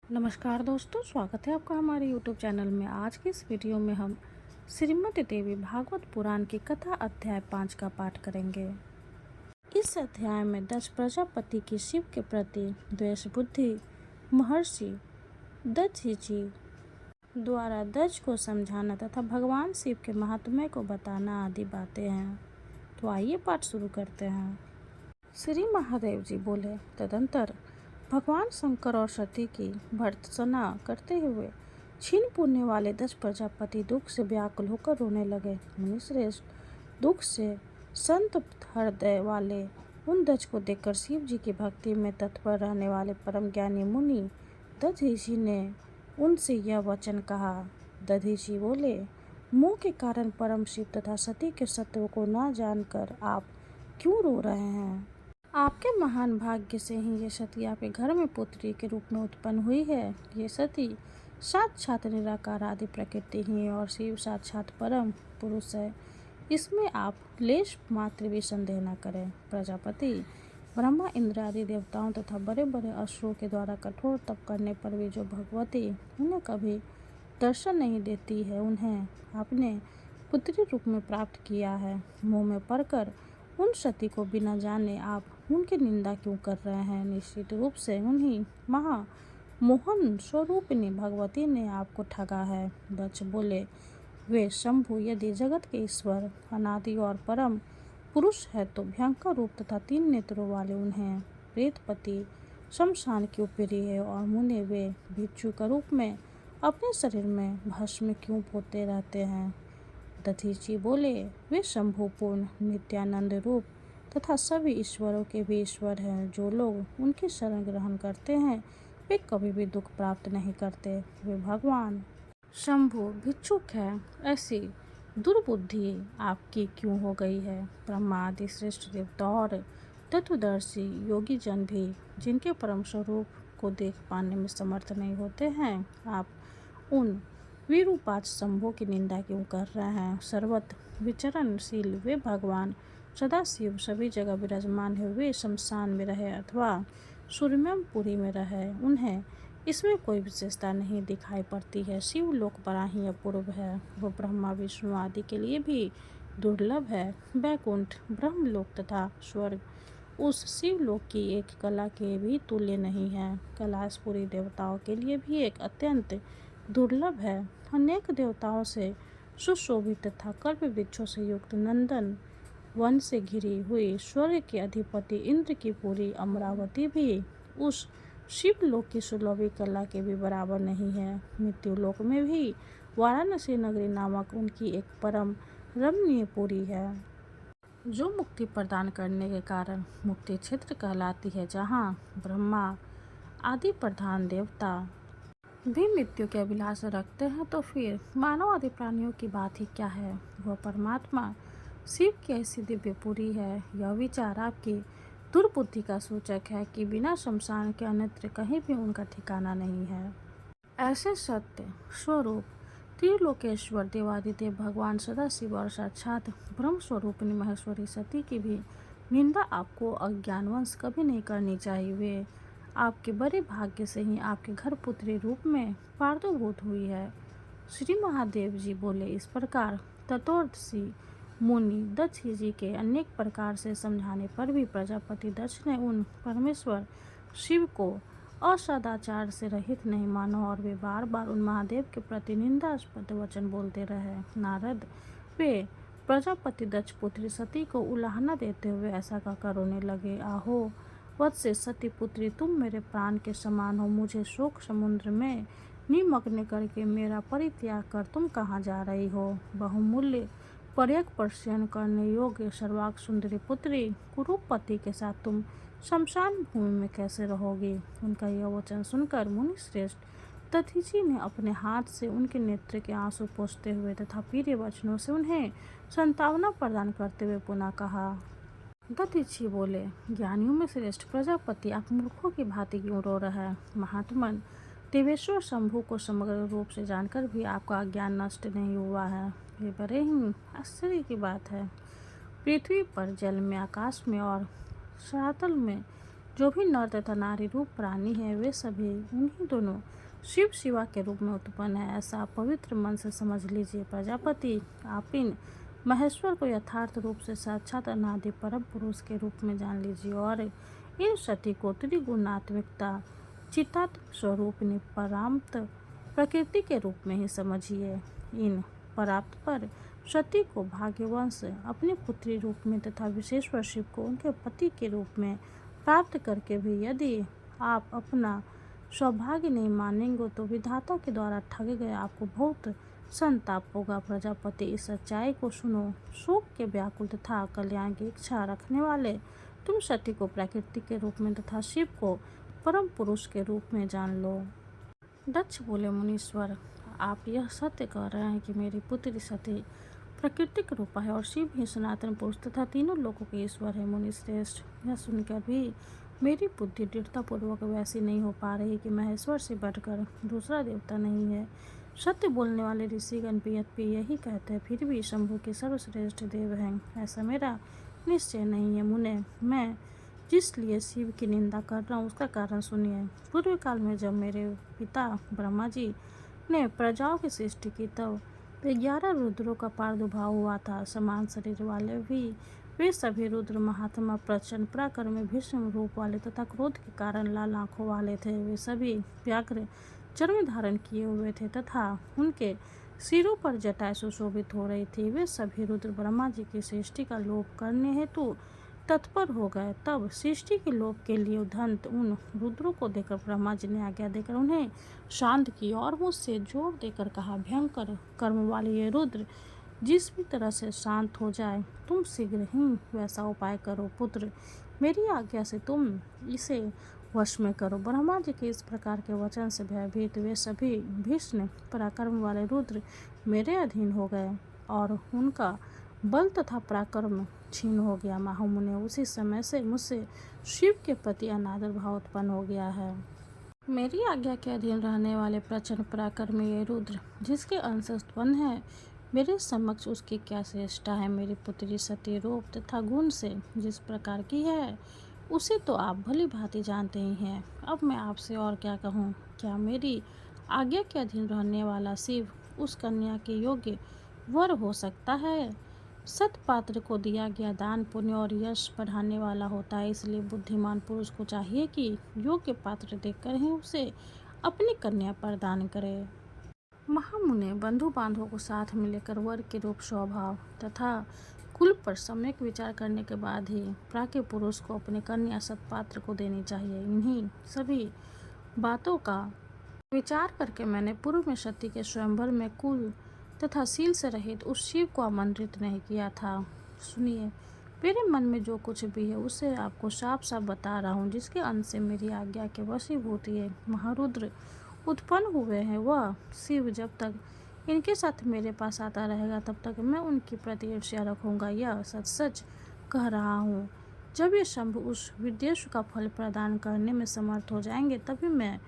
नमस्कार दोस्तों, स्वागत है आपका हमारे YouTube चैनल में। आज की इस वीडियो में हम श्रीमद् देवी भागवत पुराण की कथा अध्याय 5 का पाठ करेंगे। इस अध्याय में दक्ष प्रजापति की शिव के प्रति द्वेष बुद्धि महर्षि दधि जी द्वारा दक्ष को समझाना तथा भगवान शिव के महात्म्य को बताना आदि बातें हैं। तो आइए पाठ शुरू करते हैं। श्री महादेव जी बोले, तदंतर भगवान शंकर और सती की भर्त्सना करते हुए छीन पूरने वाले दक्ष प्रजापति दुख से व्याकुल होकर रोने लगे। मुनिश्रेष्ठ दुख से संतप्त हृदय वाले उन दक्ष को देखकर शिव जी की भक्ति में तत्पर रहने वाले परम ज्ञानी मुनि दधीचि ने उनसे यह वचन कहा। दधीचि बोले, मोह के कारण परम शिव तथा सती के सत्व को न जानकर आप क्यों रो रहे हैं? आपके महान भाग्य से ही ये सती आपके घर में पुत्री के रूप में उत्पन्न हुई है। ये सती साक्षात निराकार आदि प्रकृति ही और शिव साक्षात परम पुरुष है। इसमें आप लेश मात्र भी संदेह न करें। प्रजापति ब्रह्मा इंद्र आदि देवताओं तथा बड़े बड़े असुरों के द्वारा कठोर तप करने पर भी जो भगवती उन्हें कभी दर्शन नहीं देती है, उन्हें आपने पुत्री रूप में प्राप्त किया है। मोह में पड़कर उन सती को बिना जाने आप उनकी निंदा क्यों कर रहे हैं? निश्चित रूप से उन्हीं महामोहन स्वरूपिणी भगवती ने आपको ठगा है। दक्ष बोले, वे शंभु यदि जगत के ईश्वर अनादि और परम पुरुष है तो भयंकर रूप तथा 3 नेत्रों वाले उन्हें प्रेतपति शमशान क्यों प्रिय है? और मुने वे भिक्षु का रूप में अपने शरीर में भस्म क्यों पोते रहते हैं? दधीचि बोले, वे शंभु पूर्ण नित्यानंद रूप तथा सभी ईश्वरों के भी ईश्वर हैं। जो लोग उनकी शरण ग्रहण करते हैं वे कभी भी दुख प्राप्त नहीं करते। वे भगवान शंभु भिक्षुक है। ऐसी दुर्बुद्धि आपकी क्यों हो गई है? ब्रह्मा आदि श्रेष्ठ देवता और तत्वदर्शी योगी जन भी जिनके परम स्वरूप को देख पाने में समर्थ नहीं होते हैं, आप उन विरूपाक्ष शंभु की निंदा क्यों कर रहे हैं? सर्वत्र विचरणशील वे भगवान सदाशिव सभी जगह विराजमान है। वे शमशान में रहे अथवा सूर्यमपुरी में रहे, उन्हें इसमें कोई विशेषता नहीं दिखाई पड़ती है। शिव लोक बड़ा ही अपूर्व है। वो ब्रह्मा विष्णु आदि के लिए भी दुर्लभ है। वैकुंठ ब्रह्मलोक तथा स्वर्ग उस शिवलोक की एक कला के भी तुल्य नहीं है। कैलाशपुरी देवताओं के लिए भी एक अत्यंत दुर्लभ है। अनेक देवताओं से सुशोभित तथा कल्प वृक्षों से युक्त नंदन वन से घिरी हुई स्वर्ग के अधिपति इंद्र की पूरी अमरावती भी उस शिवलोक की सुलभी कला के भी बराबर नहीं है। मृत्युलोक में भी वाराणसी नगरी नामक उनकी एक परम रमणीय पुरी है, जो मुक्ति प्रदान करने के कारण मुक्ति क्षेत्र कहलाती है, जहाँ ब्रह्मा आदि प्रधान देवता भी मृत्यु के अभिलाष रखते हैं। तो फिर मानव आदि प्राणियों की बात ही क्या है? वह परमात्मा शिव की ऐसी दिव्यपुरी है। यह विचार आपकी दुर्बुद्धि का सूचक है कि बिना शमशान के अन्यत्र कहीं भी उनका ठिकाना नहीं है। ऐसे सत्य स्वरूप त्रिलोकेश्वर देवादिदेव भगवान सदाशिव और साक्षात ब्रह्म स्वरूपिणी महेश्वरी सती की भी निंदा आपको अज्ञानवश कभी नहीं करनी चाहिए। वे आपके बड़े भाग्य से ही आपके घर पुत्री रूप में प्रादुर्भूत हुई है। श्री महादेव जी बोले, इस प्रकार तत्वदर्शी मुनि दक्ष जी के अनेक प्रकार से समझाने पर भी प्रजापति दक्ष ने उन परमेश्वर शिव को असदाचार से रहित नहीं माना और वे बार बार उन महादेव के प्रति निंदास्पद वचन बोलते रहे। नारद वे प्रजापति दक्ष पुत्री सती को उलाहना देते हुए ऐसा कहकर रोने लगे। आहो वत्से सती पुत्री, तुम मेरे प्राण के समान हो। मुझे शोक समुद्र में निमग्न करके मेरा परित्याग कर तुम कहाँ जा रही हो? बहुमूल्य पर्यक प्रशयन करने योग्य सर्वांग सुंदरी पुत्री कुरूपति के साथ तुम शमशान भूमि में कैसे रहोगी? उनका यह वचन सुनकर मुनि श्रेष्ठ दधीचि ने अपने हाथ से उनके नेत्र के आंसू पोंछते हुए तथा प्रिय वचनों से उन्हें सांत्वना प्रदान करते हुए पुनः कहा। दधीचि बोले, ज्ञानियों में श्रेष्ठ प्रजापति, आप मूर्खों की भांति क्यों रो रहे हैं? महात्मन, देवेश्वर शंभु को समग्र रूप से जानकर भी आपका ज्ञान नष्ट नहीं हुआ है। ये बड़े ही आश्चर्य की बात है। पृथ्वी पर, जल में, आकाश में और सरातल में जो भी नर तथा नारी रूप प्राणी है वे सभी उन्हीं दोनों शिव शिवा के रूप में उत्पन्न है। ऐसा आप पवित्र मन से समझ लीजिए। प्रजापति, आप इन महेश्वर को यथार्थ रूप से साक्षात अनादि परम पुरुष के रूप में जान लीजिए और इन शक्ति को त्रिगुणात्मिकता चित्तात्म स्वरूपिणी परामत प्रकृति के रूप में ही समझिए। इन पराप्त पर सती को भाग्यवंश अपने पुत्री रूप में तथा विशेश्वर शिव को उनके पति के रूप में प्राप्त करके भी यदि आप अपना सौभाग्य नहीं मानेंगे तो विधाता के द्वारा ठगे गए आपको बहुत संताप होगा। प्रजापति, इस सच्चाई को सुनो। शोक के व्याकुल तथा कल्याण की इच्छा रखने वाले तुम सती को प्रकृति के रूप में तथा शिव को परम पुरुष के रूप में जान लो। दक्ष बोले, मुनीश्वर, आप यह सत्य कह रहे हैं कि मेरी पुत्री सती प्राकृतिक रूप है और शिव ही सनातन पुरुष तथा तीनों लोगों के ईश्वर है। मुनि श्रेष्ठ, यह सुनकर भी मेरी बुद्धि दृढ़तापूर्वक वैसी नहीं हो पा रही कि महेश्वर से बढ़कर दूसरा देवता नहीं है। सत्य बोलने वाले ऋषिगण भी यही कहते हैं, फिर भी शंभु के सर्वश्रेष्ठ देव हैं, ऐसा मेरा निश्चय नहीं है। मुने, मैं जिस लिए शिव की निंदा कर रहा हूँ उसका कारण सुनिए। पूर्व काल में जब मेरे पिता ब्रह्मा जी ने प्रजाओं की सृष्टि की तब 11 रुद्रों का प्रादुर्भाव हुआ था। समान शरीर वाले भी वे सभी रुद्र महात्मा प्रचंड पराक्रमी भीष्म रूप वाले तथा क्रोध के कारण लाल आंखों वाले थे। वे सभी व्याघ्र चर्म धारण किए हुए थे तथा उनके सिरों पर जटाएं सुशोभित हो रही थी। वे सभी रुद्र ब्रह्मा जी की सृष्टि का लोप करने हेतु तत्पर हो गए। तब सृष्टि के लोप के लिए उद्यत उन रुद्रों को देखकर ब्रह्मा जी ने आज्ञा देकर उन्हें शांत किया और मुझसे जोर देकर कहा, भयंकर कर्म वाले ये रुद्र जिस भी तरह से शांत हो जाए तुम शीघ्र ही वैसा उपाय करो। पुत्र, मेरी आज्ञा से तुम इसे वश में करो। ब्रह्मा जी के इस प्रकार के वचन से भयभीत वे सभी भीष्म पराक्रम वाले रुद्र मेरे अधीन हो गए और उनका बल तथा पराक्रम क्षीण हो गया। महामुने, उसी समय से मुझसे शिव के प्रति अनादर भाव उत्पन्न हो गया है। मेरी आज्ञा के अधीन रहने वाले प्रचंड पराक्रमी ये रुद्र जिसके अंश उत्पन्न है, मेरे समक्ष उसकी क्या श्रेष्ठता है। मेरी पुत्री सती रूप तथा गुण से जिस प्रकार की है उसे तो आप भली भांति जानते ही हैं। अब मैं आपसे और क्या कहूँ। क्या मेरी आज्ञा के अधीन रहने वाला शिव उस कन्या के योग्य वर हो सकता है? सतपात्र को दिया गया दान पुण्य और यश बढ़ाने वाला होता है, इसलिए बुद्धिमान पुरुष को चाहिए कि योग्य पात्र देखकर ही उसे अपनी कन्या प्रदान करे। महामुने, बंधु बांधवों को साथ में लेकर वर के रूप, स्वभाव तथा कुल पर सम्यक विचार करने के बाद ही प्राज्ञ पुरुष को अपनी कन्या सतपात्र को देनी चाहिए। इन्हीं सभी बातों का विचार करके मैंने पूर्व में सती के स्वयंवर में कुल तथा शील से रहित उस शिव को आमंत्रित नहीं किया था। सुनिए, मेरे मन में जो कुछ भी है उसे आपको साफ साफ बता रहा हूँ, जिसके अंश से मेरी आज्ञा के वशीभूत ये महारुद्र उत्पन्न हुए हैं। वह शिव जब तक इनके साथ मेरे पास आता रहेगा तब तक मैं उनकी प्रति ईर्ष्या रखूँगा। यह सच सच कह रहा हूँ। जब ये शंभु उस विद्वेष का फल प्रदान करने में समर्थ हो जाएंगे तभी मैं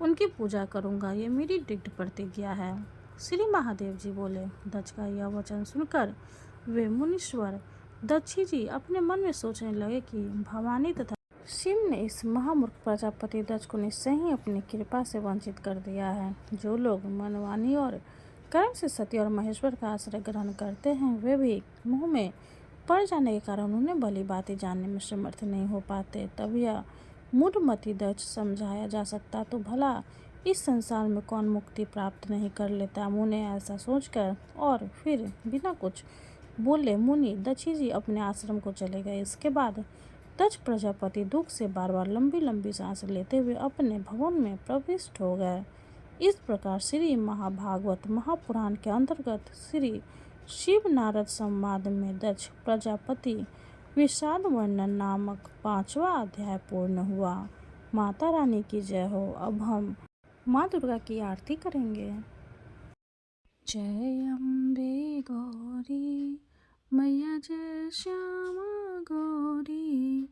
उनकी पूजा करूँगा। ये मेरी दृढ़ प्रतिज्ञा है। श्री महादेव जी बोले। दक्ष का यह वचन सुनकर वे मुनीश्वर दक्षी जी अपने मन में सोचने लगे कि भवानी तथा शिव ने इस महामूर्ख प्रजापति दक्ष को निश्चय ही अपनी कृपा से वंचित कर दिया है। जो लोग मनवानी और कर्म से सती और महेश्वर का आश्रय ग्रहण करते हैं वे भी मुँह में पड़ जाने के कारण उन्हें भली बातें जानने में समर्थ नहीं हो पाते। तब यह मूढ़मति दक्ष समझाया जा सकता तो भला इस संसार में कौन मुक्ति प्राप्त नहीं कर लेता। मुने ऐसा सोचकर और फिर बिना कुछ बोले मुनि दक्षी जी अपने आश्रम को चले गए। इसके बाद दक्ष प्रजापति दुख से बार बार लंबी लंबी सांस लेते हुए अपने भवन में प्रविष्ट हो गए। इस प्रकार श्री महाभागवत महापुराण के अंतर्गत श्री शिव नारद संवाद में दक्ष प्रजापति विषाद वर्णन नामक 5वां अध्याय पूर्ण हुआ। माता रानी की जय हो। अब हम माँ दुर्गा की आरती करेंगे। जय अम्बे गौरी मैया, जय श्यामा गौरी,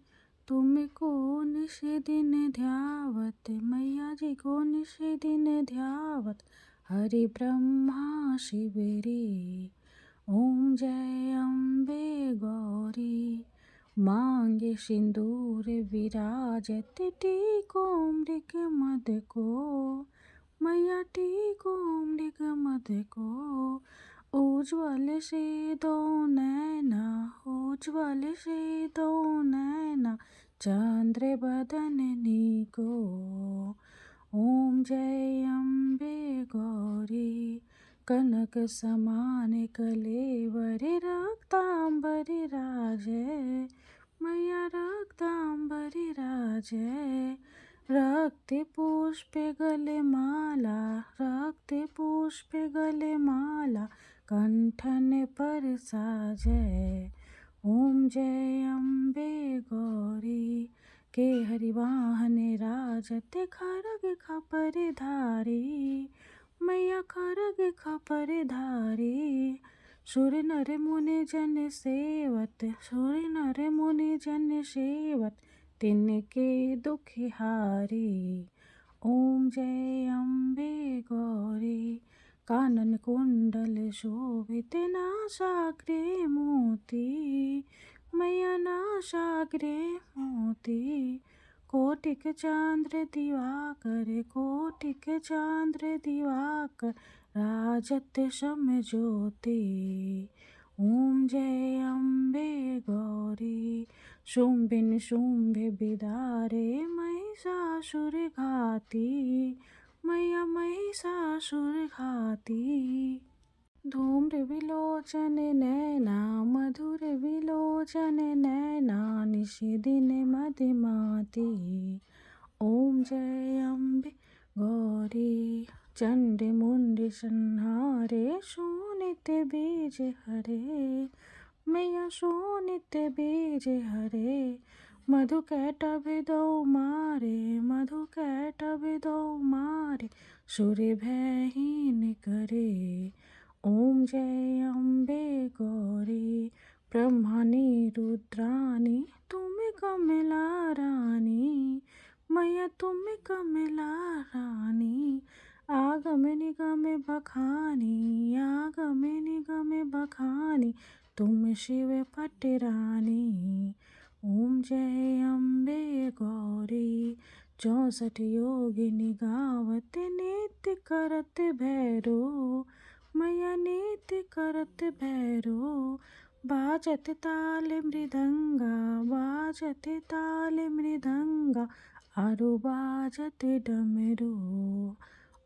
तुमको निश दिन ध्यावत मैया जी को निश दिन ध्यावत, हरि ब्रह्मा शिव रे। ओम जय अम्बे गौरी, मांगे सिंदूर विराजत टीको मृग मद को, मैया टीको मृग मद को। उज्ज्वल से दो नैना, उज्ज्वल से दो नैना, चंद्र बदननी को। ओम जय अम्बे गौरी, कनक समान कलेवर रक्तांबर राजै, मैया रक्तांबर राजै। रक्त पुष्प गले माला, रक्त पुष्प गले माला, कंठन पर साजै। ओम जय अम्बे गौरी, के हरिवाहन राजत खरग खपर धारी, मैया खरग खपर धारी। सुर नर मुनि जन सेवत, सुर नर मुनि जन सेवत, तिनके दुख हारी। ओम जय अम्बे गौरी, कानन कुंडल शोभित नासाग्रे मोती, मैया नासाग्रे मोती। कोटिक चांद्र दिवाकर, कोटिक चांद्र दिवाकर, राजत सम ज्योति। ओम जय अम्बे गौरी, शुंभ निशुंभ बिदारे महिषासुर घाती, मैया महिषासुर घाती। धूम्र विलोचन नैना, मधुर विलोचन नैना, निशि दिन मदिमाती। ओम जय अम्बे गौरी, चंड मुंड संहारे, शोणित बीज हरे, मैया शोणित बीज हरे। मधु कैटभ दो मारे, मधु कैटभ दो मारे, सुर भयहीन करे। ओम जय अम्बे गौरी, ब्रह्मानी रुद्रानी, तुम कमला रानी, मैया तुम कमला रानी। आगम निगम बखानी, आगम निगम बखानी, तुम शिव पट रानी। ओम जय अम्बे गौरी, 64 योगिनी गावत नित्य करत भैरो, मैया नित्य करत भैरो। बाजत ताल मृदंगा, बाजत ताल मृदंगा, आरु बाजत डमरू।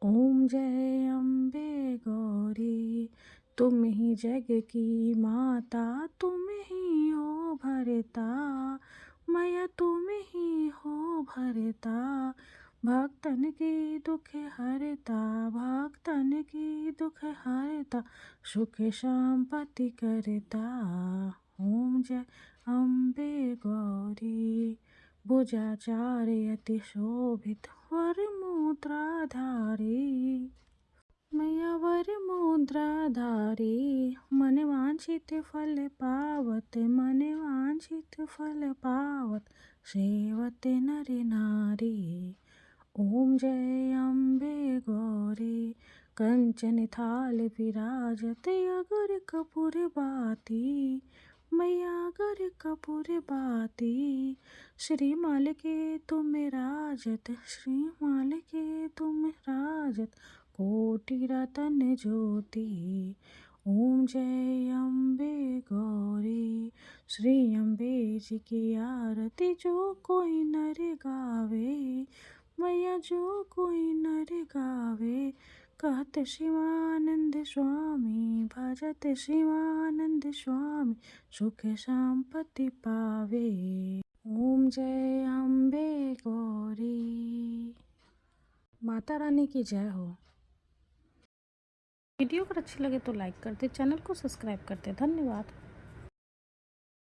ओम जय अम्बे गौरी, तुम ही जग की माता, तुम ही हो भरता, मैया तुम ही हो भरता। भक्तन की दुख हरता, भक्तन की दुख हरता, सुख संपत्ति करता। ओम जय अम्बे गौरी, भुजाचार्य अति शोभित, वर मुद्राधारी, मैया वर मुद्राधारी। मन वांछित फल पावत, मन वांछित फल पावत, सेवत नर नारी। ओम जय अम्बे गौरी, कंचन थाल विराजत, अगर कपूर बाती, मैया अगर कपूर बाती। श्रीमाल के तुम राजत, श्रीमाल के तुम राजत, कोटि रतन ज्योति। ओम जय अम्बे गौरी, श्री अम्बे जी की आरती जो कोई नर गावे, मैया जो कोई नर गावे। कहत शिवानंद स्वामी, भजत शिवानंद स्वामी, सुख संपत्ति पावे। ओम जय अम्बे गौरी। माता रानी की जय हो। वीडियो अगर अच्छी लगे तो लाइक कर दे, चैनल को सब्सक्राइब कर दे। धन्यवाद।